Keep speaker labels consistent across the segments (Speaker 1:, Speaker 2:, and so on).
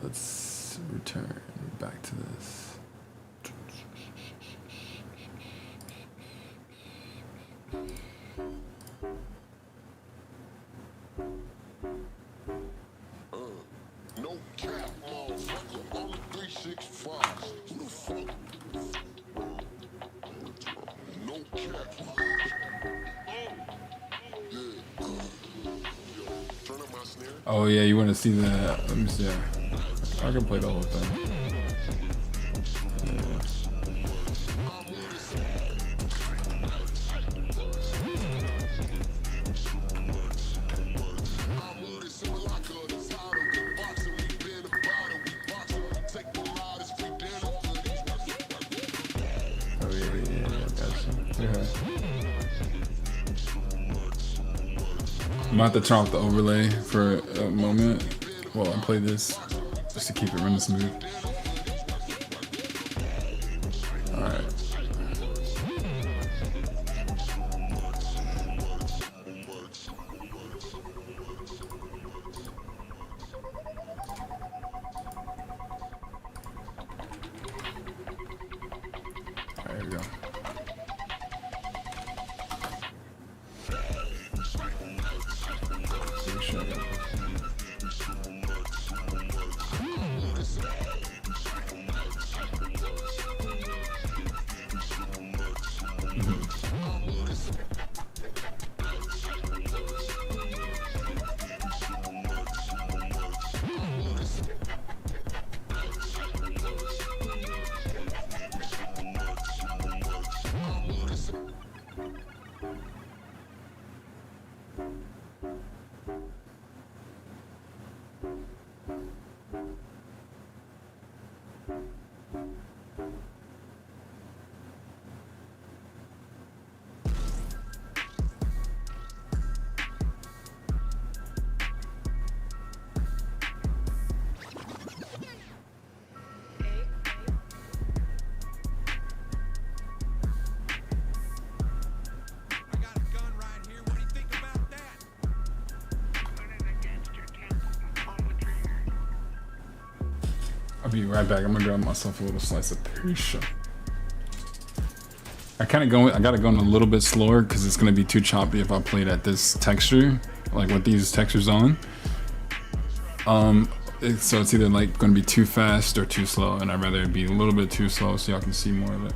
Speaker 1: Let's return back to this.
Speaker 2: No cap, motherfucker. I'm 365. Who the fuck? No cap. Turn up my snare.
Speaker 1: Oh yeah, you want to see the? Let me see. I can play the whole thing. I'm about to turn off the overlay for a moment while I play this, just to keep it running smooth. Alright. There we go. I'll be right back. I'm gonna grab myself a little slice of pizza. I gotta go in a little bit slower because it's gonna be too choppy if I play it at this texture, like with these textures on. So it's either like gonna be too fast or too slow, and I'd rather it be a little bit too slow so y'all can see more of it.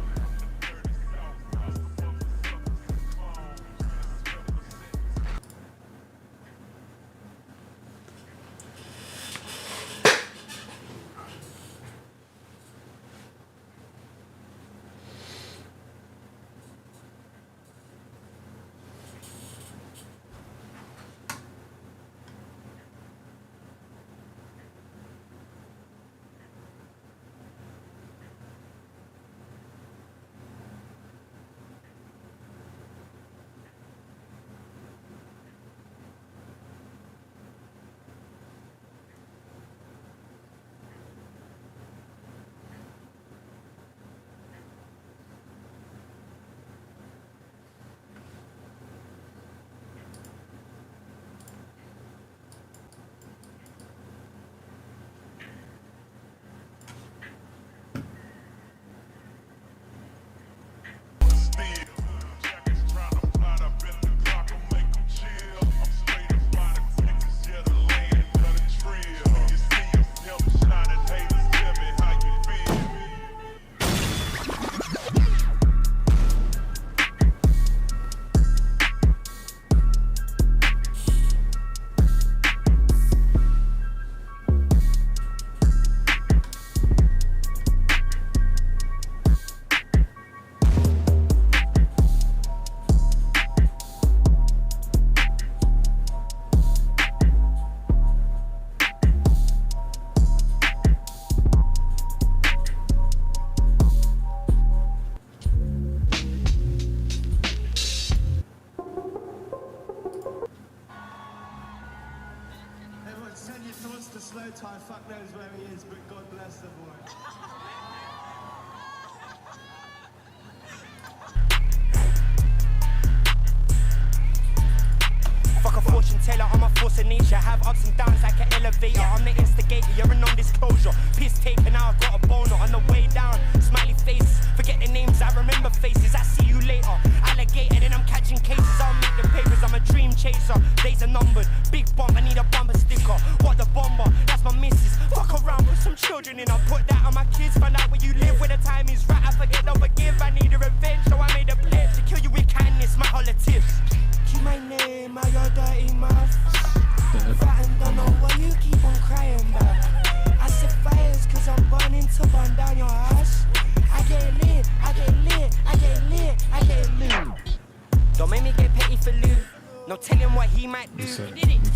Speaker 3: force of nature, have ups and downs like an elevator. I'm the instigator, you're a non-disclosure. Piss taken out, I got a boner on the way down. Smiley faces, forget the names, I remember faces. I see you later. Alligator, then I'm catching cases. I'll make the papers, I'm a dream chaser. Days are numbered, big bump, I need a bumper sticker. What the bomber? That's my missus. Fuck around with some children in, I'll put that on my kids. Find out where you live, where the time is right. I forget, don't forgive. I need a revenge, so I made a pledge to kill you with kindness, my holotips. Keep my name out your dirty mouth. Fat and don't know what you keep on crying about. I set fires cause I'm burning to burn down your house. I get lit, I get lit, I get lit, I get lit. Don't make me get petty for loot. No telling what he might do.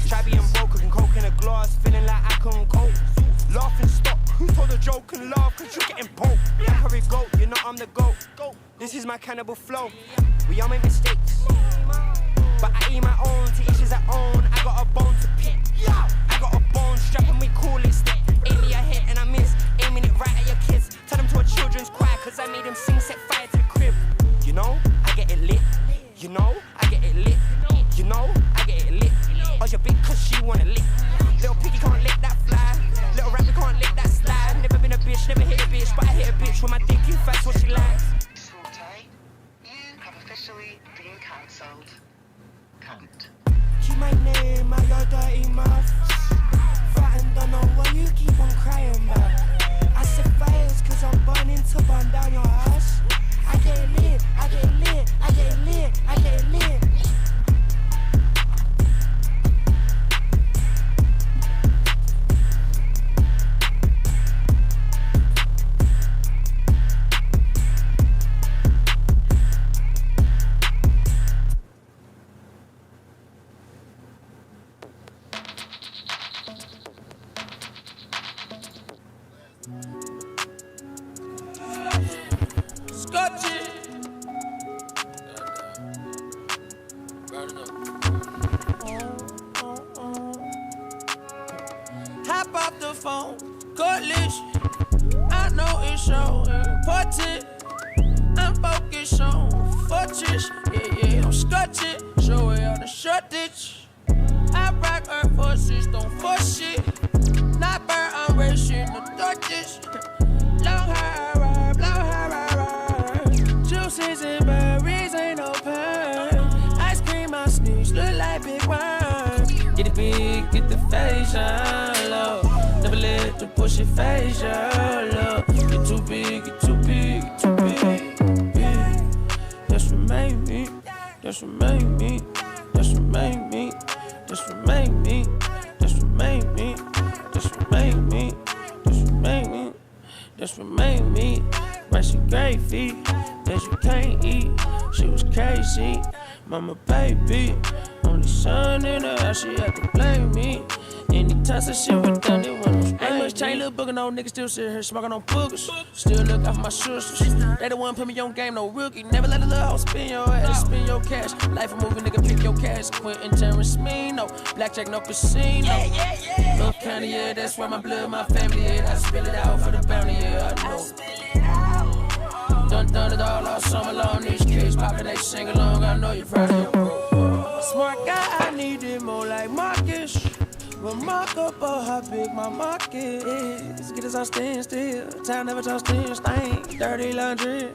Speaker 3: Try being broke, cooking coke in a glass, feeling like I couldn't cope. Laugh and stop. Who told a joke and laugh? Cause you're getting poked. Like hurry goat, you know I'm the goat. This is my cannibal flow. We all make mistakes, but I eat my own to issues I own. I got a bone to pick. I got a bone strap and we call it stick. Aim me a hit and I miss, aiming it right at your kids. Turn them to a children's choir cause I made them sing, set fire to the crib. You know, I get it lit. You know, I get it lit. You know, I get it lit. Or your bitch cause she wanna lick. Little piggy can't lick that fly. Little rapper can't lick that slide. Never been a bitch, never hit a bitch, but I hit a bitch when my dick is fast, what she likes.
Speaker 4: You have officially been cancelled. Cunt.
Speaker 3: Keep my name out your dirty mouth. Fat and don't know what you keep on crying about. I set fires cause I'm burning to burn down your house. I get lit, I get lit, I get lit, I get lit.
Speaker 5: Hop off the phone, cutlass. I know it's so important. I'm focused on fortress. Yeah, I'm scotching. Show it on the shortage. I rock Air Forces, don't force it. Not burn, I'm racing the torches. Long hair, juices and berries ain't no perm. Ice cream, my sneaks look like big worms. Get it big, get the facial low. Never let the push it facial low. Get too big, get too big, get too big, big. Just remain me, just remain me, just remain me, just remain me, just remain me, just remain me, just remain me, just remain me. Russian gravy that you can't eat. She was crazy, mama baby. Only son in her house, she had to blame me. Anytime some shit was done, it wasn't no ain't much change, little booger, no nigga still sit here smoking on boogers. Still look out for my sisters. They the one put me on game, no rookie. Never let a little hoe spin your ass, spin your cash. Life a movie, nigga, pick your cash. Quentin Tarantino, blackjack, no casino. Little county, yeah, that's where my blood, my family, yeah. I spill it out for the bounty, yeah, I know. Done it all summer long, these kids poppin', they sing along, I know you're proud of your bro. Smart guy, I need it more like Marcus. Remarkable how big my market is. Get us all stand still, time never talk still, stain. Dirty laundry.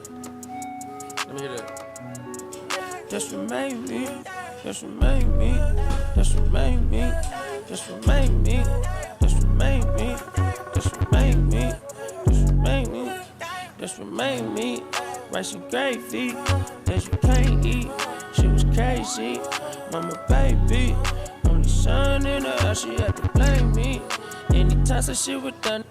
Speaker 5: Let me hear that. Just remain me, just remain me, just remain me, just remain me, just remain me, just remain me, just remain me. Just remain me, rice and gravy that you can't eat. She was crazy, mama baby. Only son in her house, she had to blame me. Anytime some shit was done.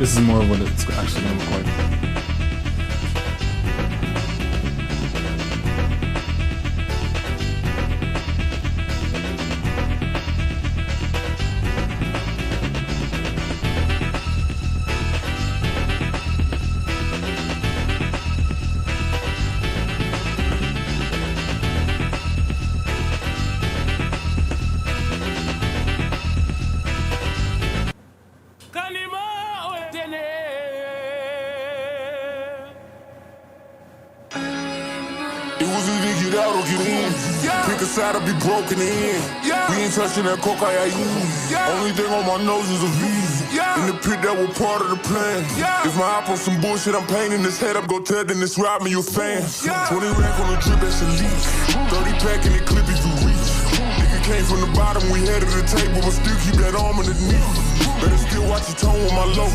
Speaker 1: This is more of what it's actually gonna look like.
Speaker 2: It was either get out or get in. Pick a side or be broken in. We ain't touching that cocaine. Only thing on my nose is a V. In the pit, that was part of the plan. If my op on some bullshit, I'm painting this head up. Go tell them this rob me, you fan. 20 rack on the drip, that's elite. 30 pack in the clip if you reach. Nigga came from the bottom, we headed to the table, but still keep that arm in the knee. Better still watch your tone with my low.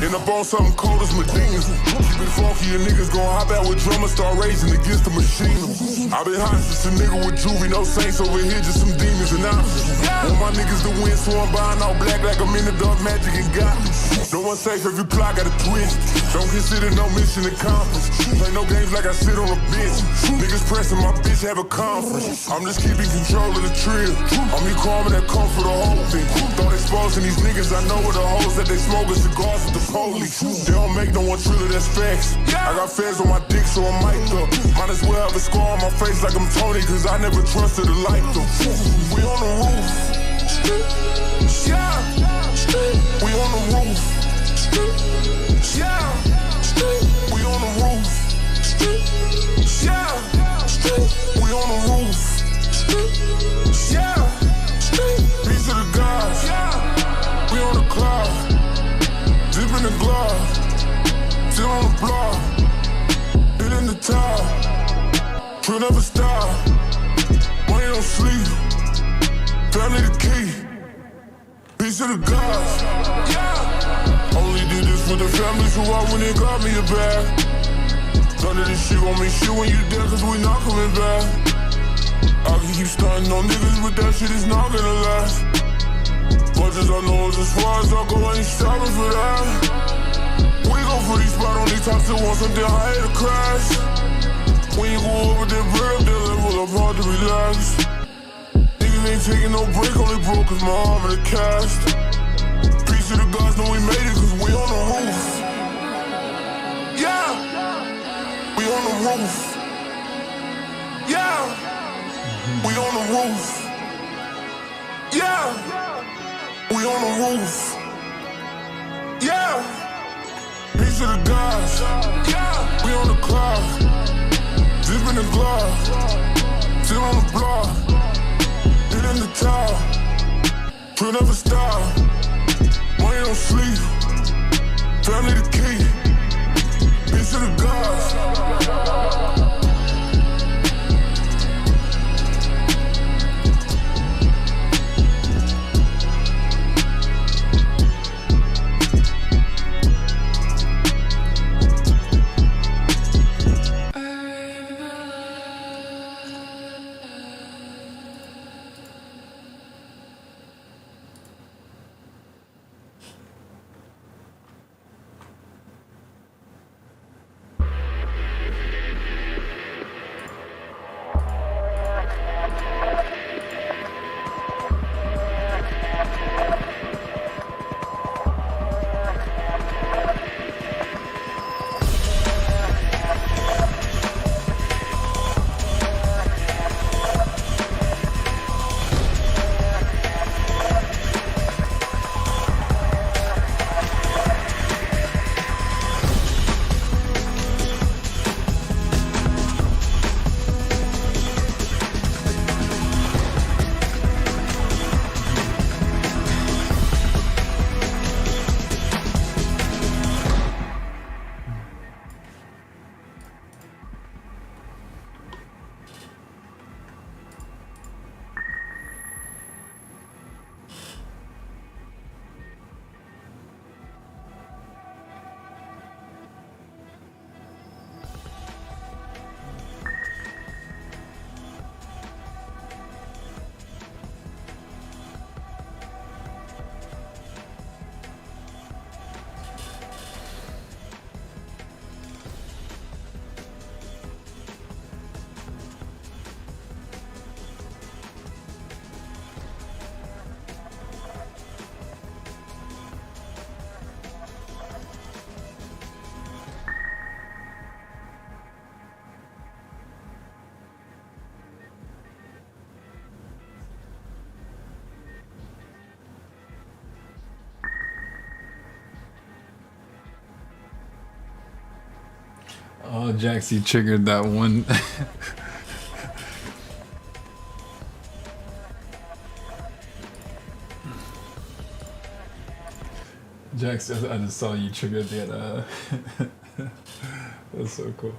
Speaker 2: End up on something cold as Medina. Keep it funky, and niggas gon' hop out with drummers, start raging against the machine. I been hot since a nigga with juvie, no saints over here, just some demons and options. Want my niggas to win, so I'm buying all black like I'm in the dark magic and got me. No one safe, every plot got a twist. Don't consider no mission accomplished. Play no games like I sit on a bench. Niggas pressing my bitch, have a conference. I'm just keeping control of the trip. I'm here calming that come for the whole thing. Thought exposing these niggas, I know where the hoes that they smoking cigars with the police. They don't make no one triller, that's facts. I got feds on my dick, so I'm mic'd up. Might as well have a scar on my face like I'm Tony, cause I never trusted a light though. We on the roof. Yeah. We on the roof. Yeah. We on the roof. Yeah. We on the roof. Yeah. Peace to the gods. We on the cloud. Dip in the glove. Still on the block. Hit in the top. True never stop. Money don't sleep. Family the key. Peace to the gods. Only did this for the families who out when they got me a bag. None of this shit gon' mean shit when you dead, cause we not coming back. I can keep stunting on niggas, but that shit is not gonna last. Much as I know it's as far as I go, I ain't stopping for that. We go for these spot on these tops that want something higher to crash. When you go over that bread up that level up hard to relax. Niggas ain't taking no break, only broke cause my arm in the cast. Peace to the gods, know we made it cause we on the roof. Yeah, we on the roof. Yeah, we on the roof. Yeah, we on the roof. Yeah, peace to the gods. Yeah, we on the cloud. Dip in the glove. Still on the block. Hit in the top. True never stop. Money don't sleep. Family the key. Peace to the gods.
Speaker 1: Oh, Jax, you triggered that one. Jax, I just saw you trigger that. That's so cool.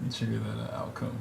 Speaker 1: You trigger that outcome.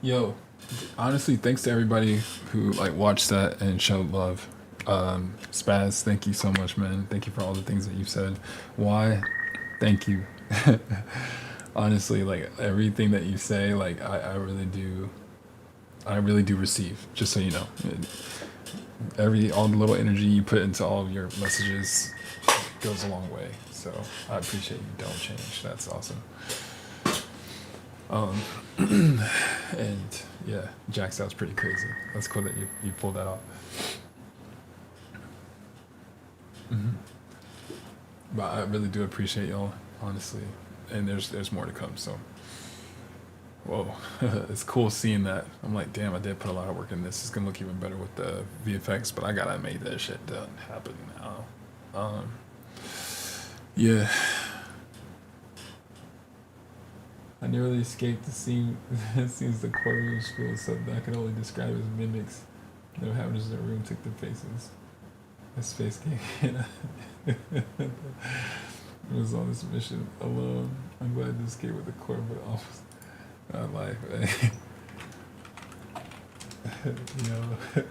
Speaker 1: Yo, honestly, thanks to everybody who like watched that and showed love. Spaz, thank you so much, man. Thank you for all the things that you said. Why? Thank you. Honestly, like everything that you say, like I really do receive. Just so you know, all the little energy you put into all of your messages goes a long way. So I appreciate you. Don't change. That's awesome. And yeah, Jax, that was pretty crazy. That's cool that you pulled that off. But I really do appreciate y'all, honestly. And there's more to come. So, whoa, it's cool seeing that. I'm like, damn, I did put a lot of work in this. It's gonna look even better with the VFX, but I gotta make that shit done happen now. Yeah. I nearly escaped the scene. Scenes the courtroom school, something I can only describe as mimics. No inhabitants in the room took their faces. A space game. It was on this mission alone. I'm glad to escape with the corporate office. My life, Yo,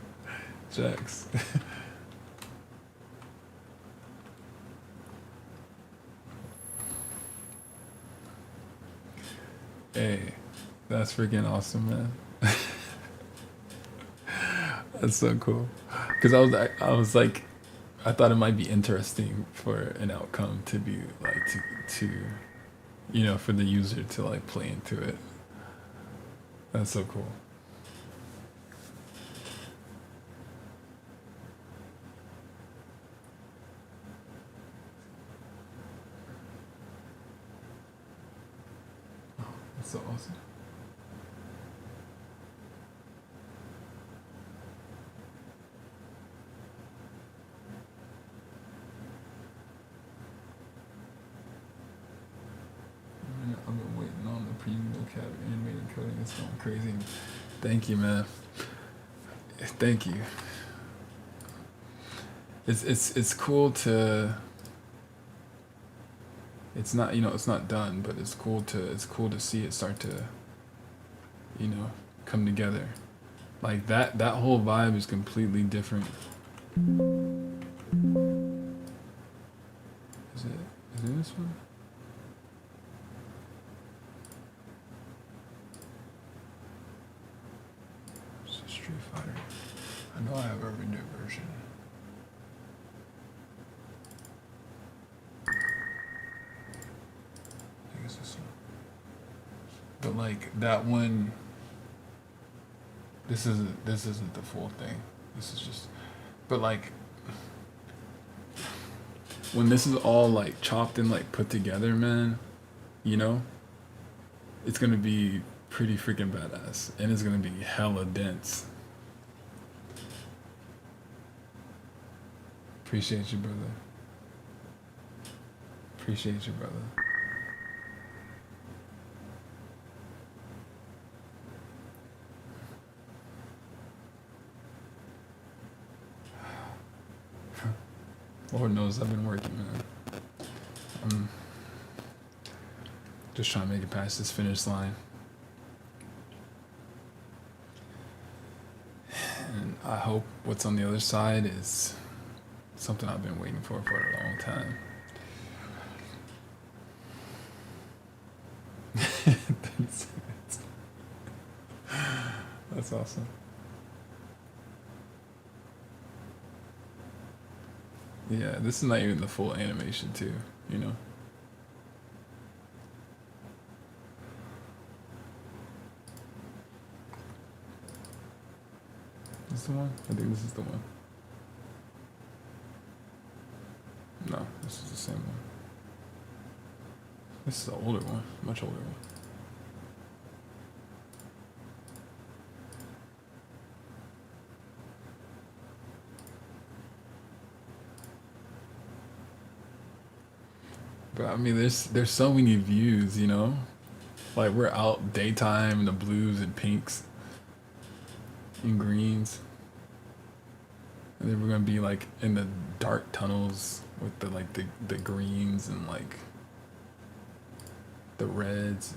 Speaker 1: Jax. Hey, that's freaking awesome, man. That's so cool. Cause I was like, I thought it might be interesting for an outcome to be like to for the user to like play into it. That's so cool. Oh, that's so awesome. I've been waiting on the premium cap animated coding. It's going crazy. Thank you, man. Thank you. It's cool to. It's not it's not done, but it's cool to see it start to come together. Like that whole vibe is completely different. Is it this one? Street Fighter. I know I have a renewed version. I think it's this one. But like that one, this isn't the full thing. This is just, but like when this is all like chopped and like put together, man, it's gonna be pretty freaking badass, and it's gonna be hella dense. Appreciate you, brother. Appreciate you, brother. Lord knows I've been working, man. I'm just trying to make it past this finish line. And I hope what's on the other side is something I've been waiting for a long time. That's awesome. Yeah, this is not even the full animation too, you know? Is this the one? I think this is the one. No, this is the same one. This is the older one, much older one. But I mean, there's so many views, you know? Like we're out daytime, the blues and pinks and greens. And then we're gonna be like in the dark tunnels with the like the greens and like the reds.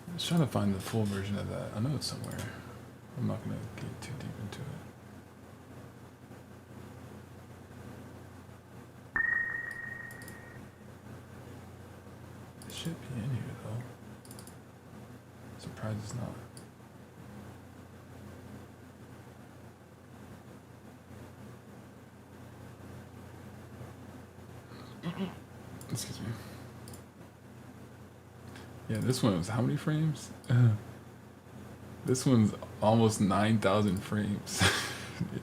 Speaker 1: I'm just trying to find the full version of that. I know it's somewhere. I'm not gonna get too deep into it. It should be in here though. Surprised it's not. Excuse me. Yeah, this one was how many frames? This one's almost 9,000 frames. Yeah.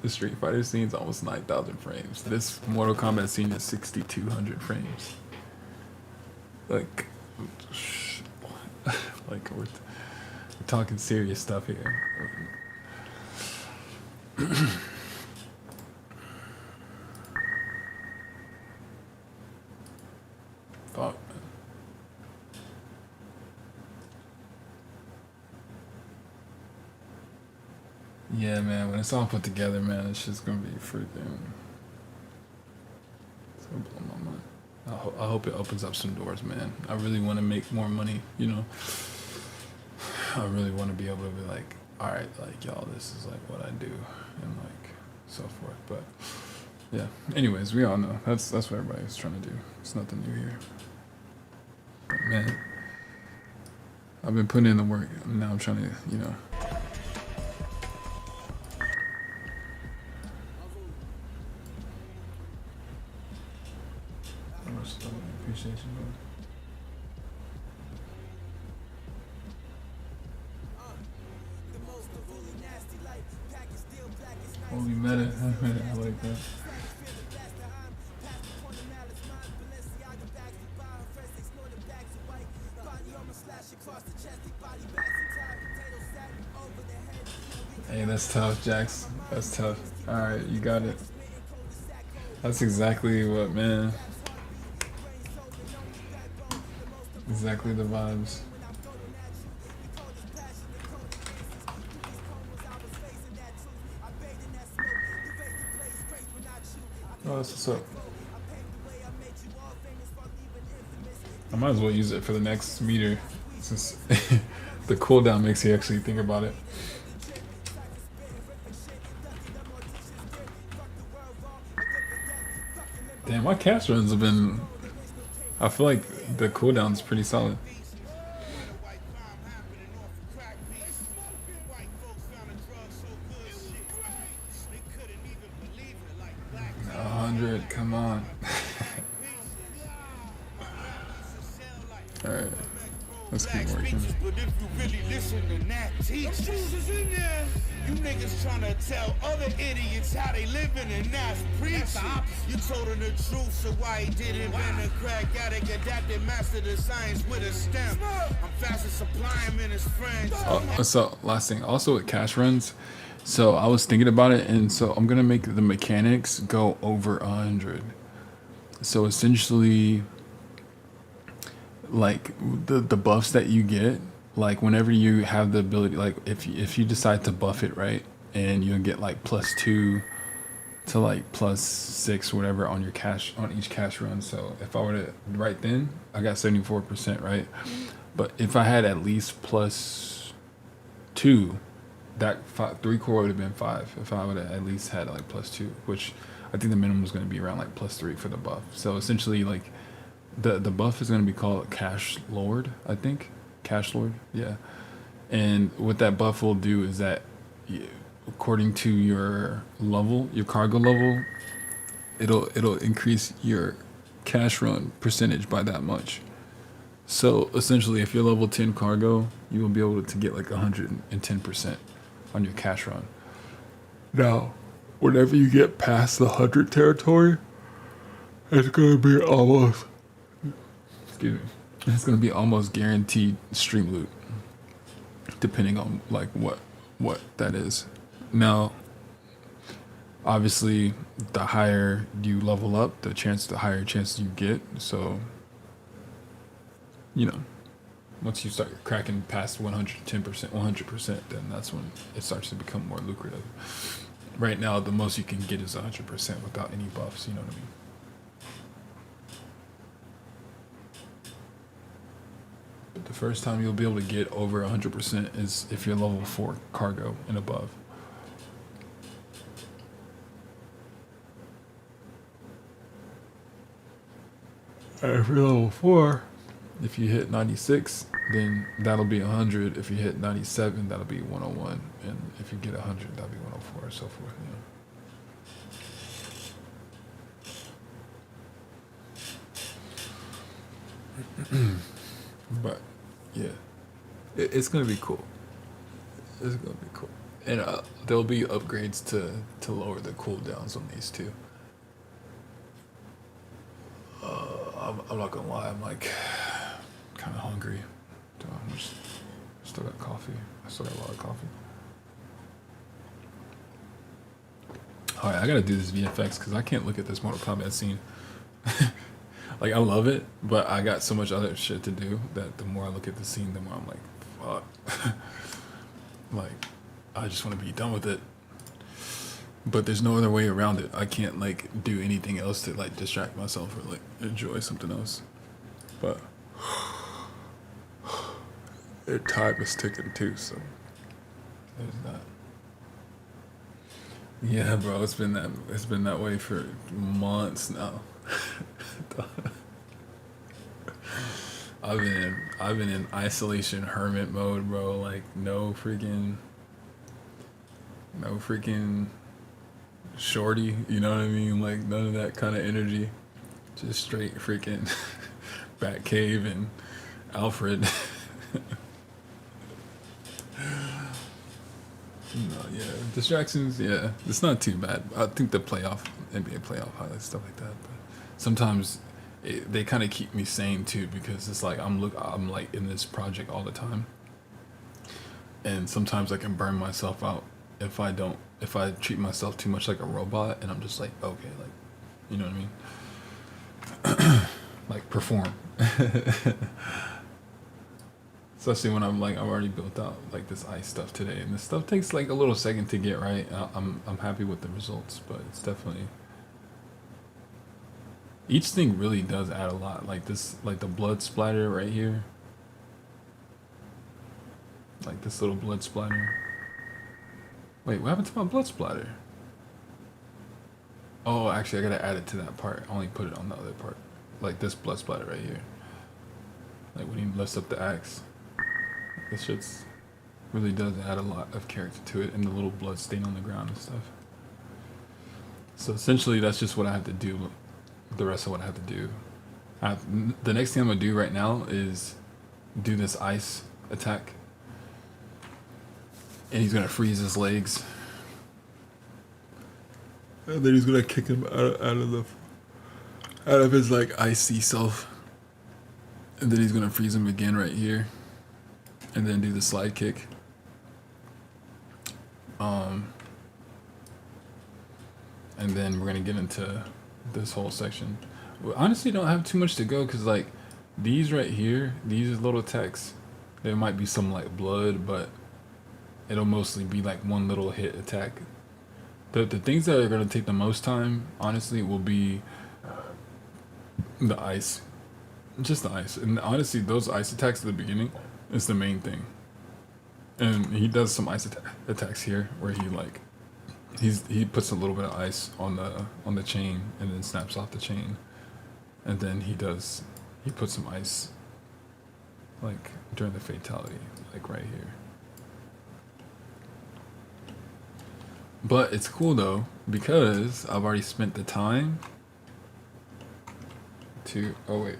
Speaker 1: The Street Fighter scene's almost 9,000 frames. This Mortal Kombat scene is 6,200 frames. Like, like we're talking serious stuff here. Fuck, man. Yeah, man, when it's all put together, man, it's just gonna be freaking. It's gonna blow my mind. I hope it opens up some doors, man. I really want to make more money, you know. I really want to be able to be like, all right, like, y'all, this is like what I do, and like so forth. But yeah, anyways, we all know that's what everybody's trying to do. It's nothing new here. But man, I've been putting in the work, and now I'm trying to, you know. Appreciation, bro. Holy meta. I like that. Hey, that's tough, Jax. That's tough. Alright, you got it. That's exactly what, man. Exactly the vibes. Oh, that's what's up. I might as well use it for the next meter, since the cooldown makes you actually think about it. Damn, my cast runs have been... I feel like the cooldown's pretty solid. Come on. All right, let's keep working.
Speaker 6: But if you really listen to that teach, you niggas trying to tell other idiots how they living and that's preaching. You told them the truth, so why he didn't invent a crack addict, adapted master the science with a stem. I'm fast at supplying him and his friends.
Speaker 1: So last thing, also with cash runs. So I was thinking about it, and so I'm gonna make the mechanics go over 100. So essentially, like the buffs that you get, like whenever you have the ability, like if you decide to buff it right, and you'll get like +2 to like +6, whatever on your cash, on each cash run. So if I were to right then, I got 74%, right? But if I had at least +2. That 3 core would have been 5 if I would have at least had like +2, which I think the minimum is going to be around like +3 for the buff. So essentially, like the buff is going to be called Cash Lord, I think. Cash Lord, yeah. And what that buff will do is that, according to your level, your cargo level, it'll increase your cash run percentage by that much. So essentially, if you're level 10 cargo, you will be able to get like 110% on your cash run. Now, whenever you get past the 100 territory, it's gonna be almost, excuse me, it's gonna be almost guaranteed stream loot, depending on like what that is. Now, obviously, the higher you level up, the higher chance you get. So, once you start cracking past 110%, 100%, then that's when it starts to become more lucrative. Right now, the most you can get is 100% without any buffs, you know what I mean? But the first time you'll be able to get over 100% is if you're level 4 cargo and above. If you're level 4, if you hit 96, then that'll be 100. If you hit 97, that'll be 101. And if you get 100, that'll be 104, and so forth. But yeah, it's gonna be cool. It's gonna be cool, and there'll be upgrades to lower the cooldowns on these too. I'm not gonna lie, I'm like kind of hungry. Still got coffee. I still got a lot of coffee. All right, I gotta do this VFX because I can't look at this Mortal Kombat scene. Like, I love it, but I got so much other shit to do that the more I look at the scene, the more I'm like, fuck. Like, I just want to be done with it. But there's no other way around it. I can't, like, do anything else to, like, distract myself or, like, enjoy something else. But their time is ticking, too, so there's that. Yeah, bro, it's been that way for months now. I've been in isolation hermit mode, bro. Like no freaking shorty, you know what I mean? Like none of that kind of energy. Just straight freaking Batcave and Alfred. No, yeah, distractions, yeah, it's not too bad. I think the NBA playoff highlights, stuff like that, but sometimes they kind of keep me sane too, because it's like I'm like in this project all the time, and sometimes I can burn myself out if I treat myself too much like a robot, and I'm just like, okay, like, you know what I mean? Like perform. Especially when I'm already built out like this ice stuff today, and this stuff takes like a little second to get right. I'm happy with the results, but it's definitely, each thing really does add a lot. Like this, like the blood splatter right here, like this little blood splatter. Wait, what happened to my blood splatter? Oh, actually, I gotta add it to that part. I only put it on the other part, like this blood splatter right here. Like when he lifts up the axe. This shit's really does add a lot of character to it, and the little blood stain on the ground and stuff. So essentially, that's just what I have to do. The rest of what I have to do. The next thing I'm gonna do right now is do this ice attack, and he's gonna freeze his legs, and then he's gonna kick him out of his like icy self, and then he's gonna freeze him again right here. And then do the slide kick. And then we're gonna get into this whole section. We honestly don't have too much to go, because like these right here, these little attacks, there might be some like blood, but it'll mostly be like one little hit attack. The things that are gonna take the most time, honestly, will be the ice. Just the ice. And honestly, those ice attacks at the beginning is the main thing. And he does some ice attacks here where he puts a little bit of ice on the chain and then snaps off the chain, and then he puts some ice like during the fatality, like right here. But it's cool though, because I've already spent the time to, oh wait,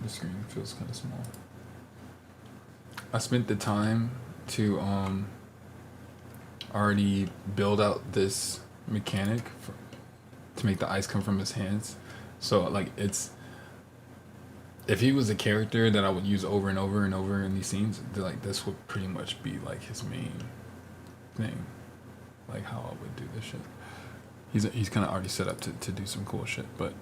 Speaker 1: the screen feels kind of small. I spent the time to already build out this mechanic to make the ice come from his hands. So like it's, if he was a character that I would use over and over and over in these scenes, like this would pretty much be like his main thing, like how I would do this shit. He's kind of already set up to do some cool shit, but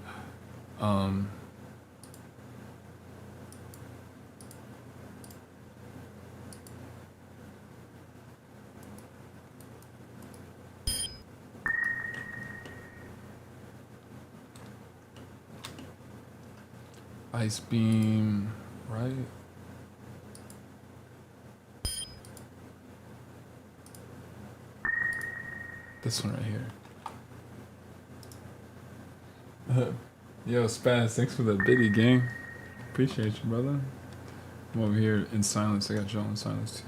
Speaker 1: ice beam, right? This one right here. Yo, Spaz, thanks for the biddy, gang. Appreciate you, brother. I'm over here in silence. I got y'all in silence too.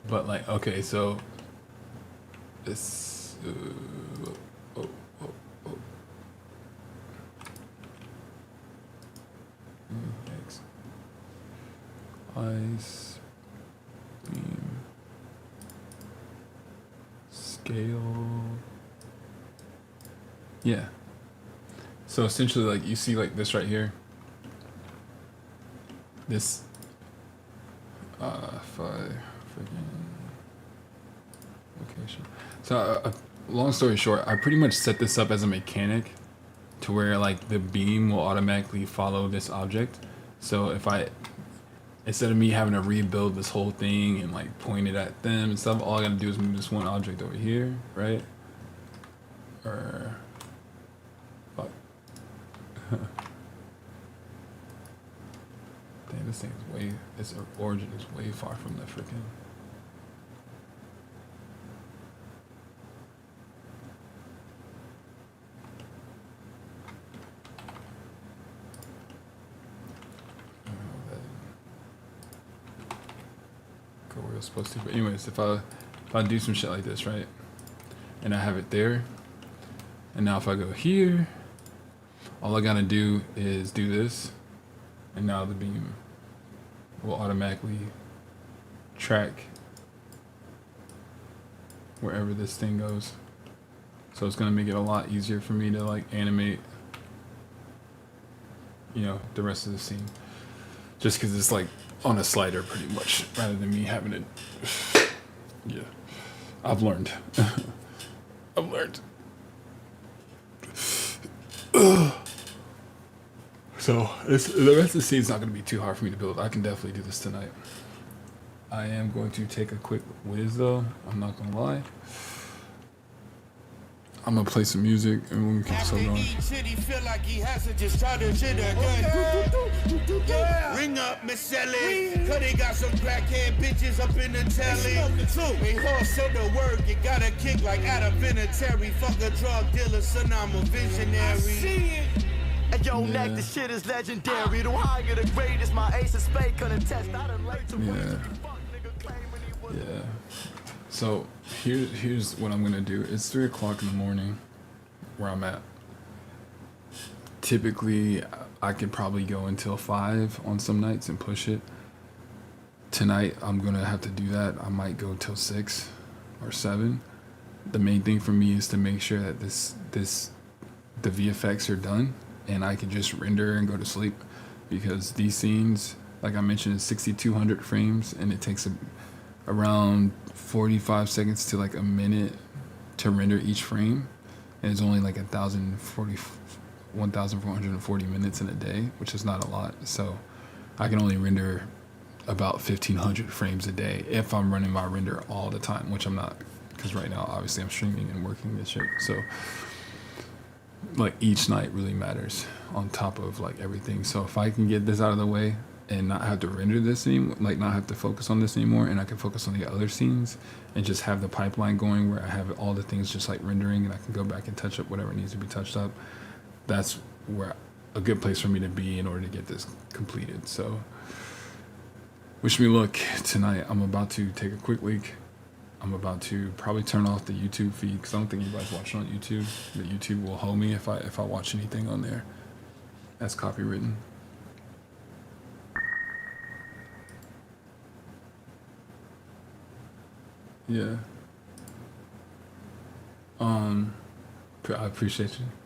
Speaker 1: But like, okay, so this X ice beam scale. Yeah. So essentially, like you see, like this right here. This location. So long story short, I pretty much set this up as a mechanic to where like the beam will automatically follow this object. So if instead of me having to rebuild this whole thing and like point it at them and stuff, all I gotta do is move this one object over here, right? Or fuck. Dang, this thing is way, its origin is way far from the freaking. Go where it's supposed to. But anyways, if I do some shit like this, right, and I have it there, and now if I go here, all I gotta do is do this. And now the beam will automatically track wherever this thing goes. So it's gonna make it a lot easier for me to like animate, you know, the rest of the scene. Just cause it's like on a slider pretty much, rather than me having it. Yeah, I've learned. I've learned. So the rest of the scene's not going to be too hard for me to build. I can definitely do this tonight. I am going to take a quick whiz though. I'm not going to lie. I'm going to play some music and we can start going.
Speaker 6: Feel like he has to just try to shit a gun. Ring up Miss Ellie, cause they got some crackhead bitches up in the telly. They horse said the word, you got a kick like out of Vinatieri. Fuck a drug dealer, son, I'm a visionary.
Speaker 3: And yo, Neck, the shit is legendary. The higher the greatest, my ace of spade couldn't test. I done late to
Speaker 1: Yeah. So here's what I'm gonna do. It's 3 o'clock in the morning where I'm at. Typically, I could probably go until 5 on some nights and push it. Tonight, I'm gonna have to do that. I might go till 6 or 7. The main thing for me is to make sure that the VFX are done and I can just render and go to sleep, because these scenes, like I mentioned, is 6,200 frames and it takes around 45 seconds to like a minute to render each frame, and it's only like 1,440 minutes in a day, which is not a lot. So I can only render about 1,500 frames a day if I'm running my render all the time, which I'm not, because right now obviously I'm streaming and working this shit. So like each night really matters on top of like everything. So if I can get this out of the way, and not have to render this anymore, like not have to focus on this anymore, and I can focus on the other scenes and just have the pipeline going where I have all the things just like rendering, and I can go back and touch up whatever needs to be touched up. That's where a good place for me to be in order to get this completed. So wish me luck tonight. I'm about to take a quick leak. I'm about to probably turn off the YouTube feed because I don't think anybody's watching on YouTube. But YouTube will hold me if I watch anything on there that's copywritten. Yeah. I appreciate you.